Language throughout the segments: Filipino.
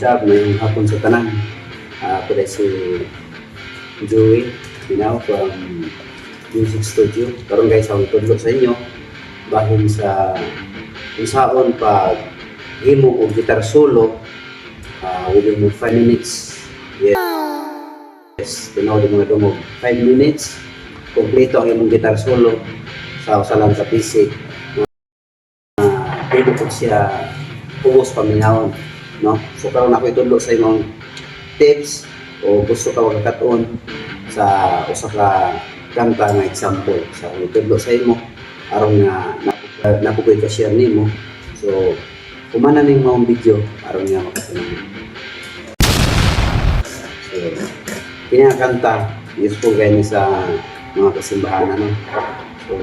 up ngayong hapon sa tanan. Ako dahil si Joey Binaw from Music Studio. Karon guys, ako itudlo sa inyo bahin sa kung saan pag himo o guitar solo within 5 minutes. Yes, tinaw di mga dumog 5 minutes kompleto ang imong guitar solo sa usalan sa PC. Pwede po siya pugos paminahon, no? So karon ako itudlo sa imong tips o gusto ka magkataon sa usa ka kanta nga example. So itudlo sa imo aron nga napugoy ka share nimo. So kumana ning mga video aron nga makasunod. So kinakanta useful kay ni sa mga kasimbahan, no? So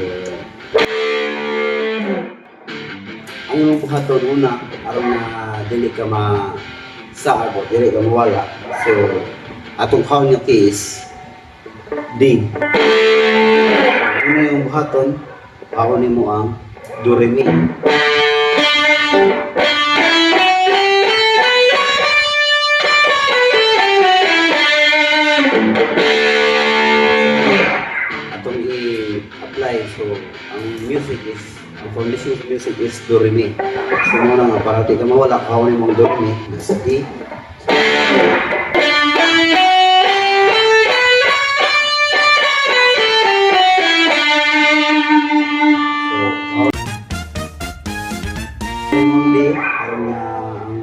ang imong buhaton una aron na dili ka masaag o dili ka mawala. So atong count nga case D. Una yung buhaton, haon nimo ang do re mi. Atong i-apply, so ang music is ang foundation of music is do re mi. So muna nga para di ka mawala, haon nimo ang do re mi nasa D.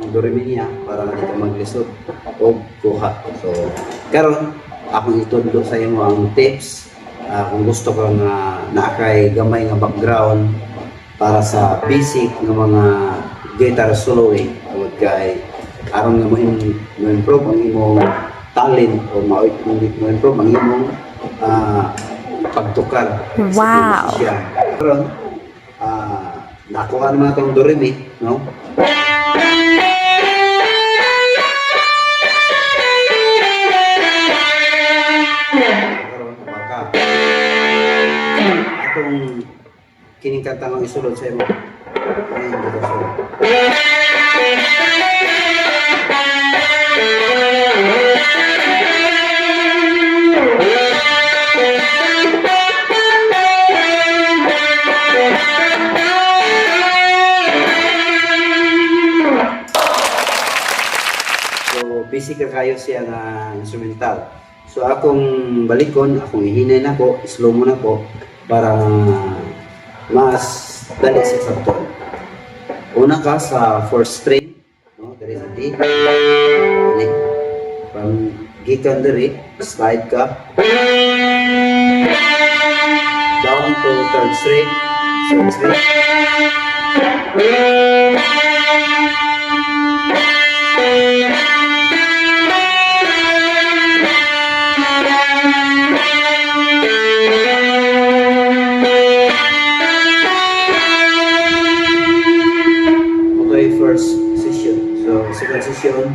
Do re mi niya para nga dito maglisod o kuha. So karon akong itudlo sa imo ang tips kung gusto ko nga naakay gamay nga background para sa basic nga mga guitar soloing tungod kay aron nga mo-improve ang imong talent o mo-improve ang imong pagtukar. Wow! Karon nakuha naman itong do re mi, no? Atong kining kanta nga isulod sa imo. Ayun dito sa. So basic kayo siya nga instrumental. So akong balikon, akong ihinay na ko, slow mo na ko para mas dali siya sa tone. Una ka sa 4th string, no? There is a D. From gikan diri, slide ka down to 3rd string, 3rd string. First session. So, second session.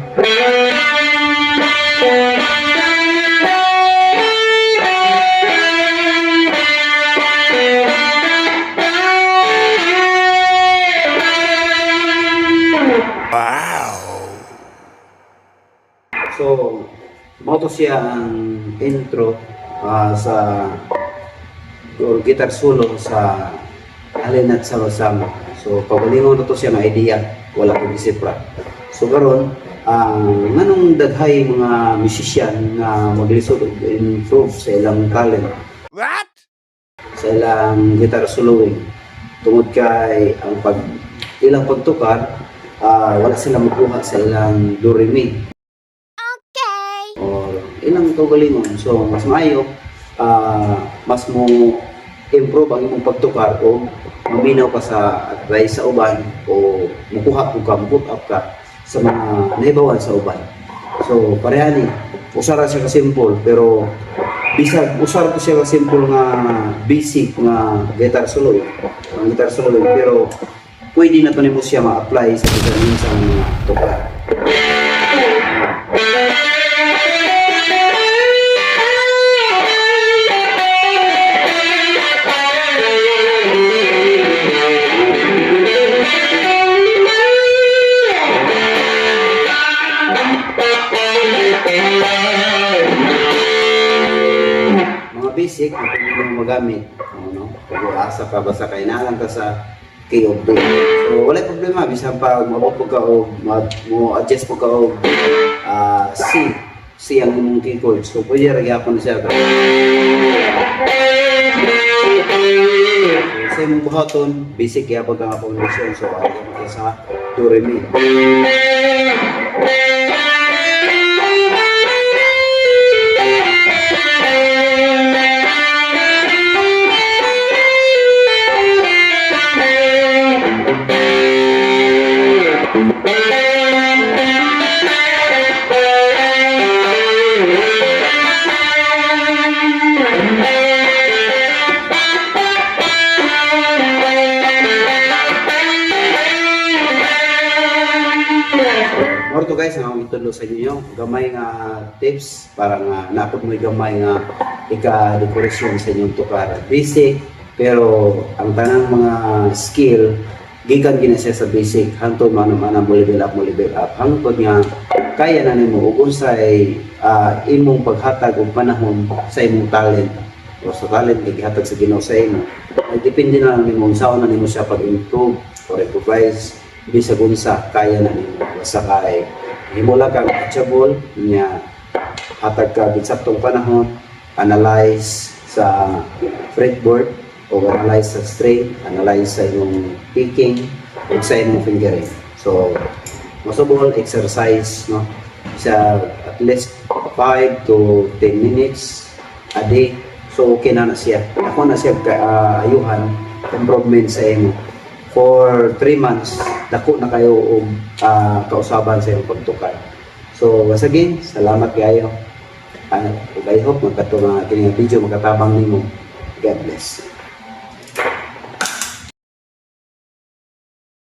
Wow! So, moto siya ang intro sa or guitar solo sa Alin at Sama-Sama. So, pagalingon na to siya ng idea, wala kong isipra. So, karon nganong daghay mga musician na maglisod o improve sa ilang talent. What? Sa ilang guitar soloing. Tungod kay ang ilang pagtukar, wala silang makuha sa ilang do re mi. Okay. Or ilang kagalingon. So, mas maayo, mas mo improve ang imong pagtukar o maminaw ka sa advice sa uban o mukuha ka, muput up ka sa mga naibawan sa uban. So pareha ni usara siya ka simple pero bisag usar ko siya ka simple nga basic nga guitar solo pero pwede na to nimo siya ma-apply sa different sa mga tukar. basic na pwede mo magamit. Ano? Pag-asa ka basta kailangan ka sa key of D. So wala problema bisan pa mabog ka o mo adjust mo ka o C ang imong key chord. So pwede ra gyapon siya. So, sa imong buhaton basic gyapon ka nga foundation. So ay ka sa do re mi. Morto guys, ang itulo sa inyo gamay nga tips para nga napod mo gamay nga ika-dekorasyon sa inyong tukar. Basic, pero ang tanang mga skill gikan gina siya sa basic hangtod man mo level up hangtod nga kaya na nimo ug unsay imong paghatag og panahon sa imong talent o sa talent nga gihatag sa Ginoo sa imo. Ay depende na lang nimo unsaon na nimo siya pag-improve or improvise bisag unsa kaya na nimo basta kay himula kang teachable nya hatag ka bisaktong panahon, analyze sa fretboard o analyze sa string, analyze sa imong picking o sa imong fingering. So masubol exercise no sa at least 5 to 10 minutes a day. So okay na siya. Ako na siya ayuhan improvement sa imo. For 3 months, dako na kayo og kausaban sa iyong pagtukar. So, once again, salamat kayo. I hope magkato nga kini video makatabang nimo. God bless.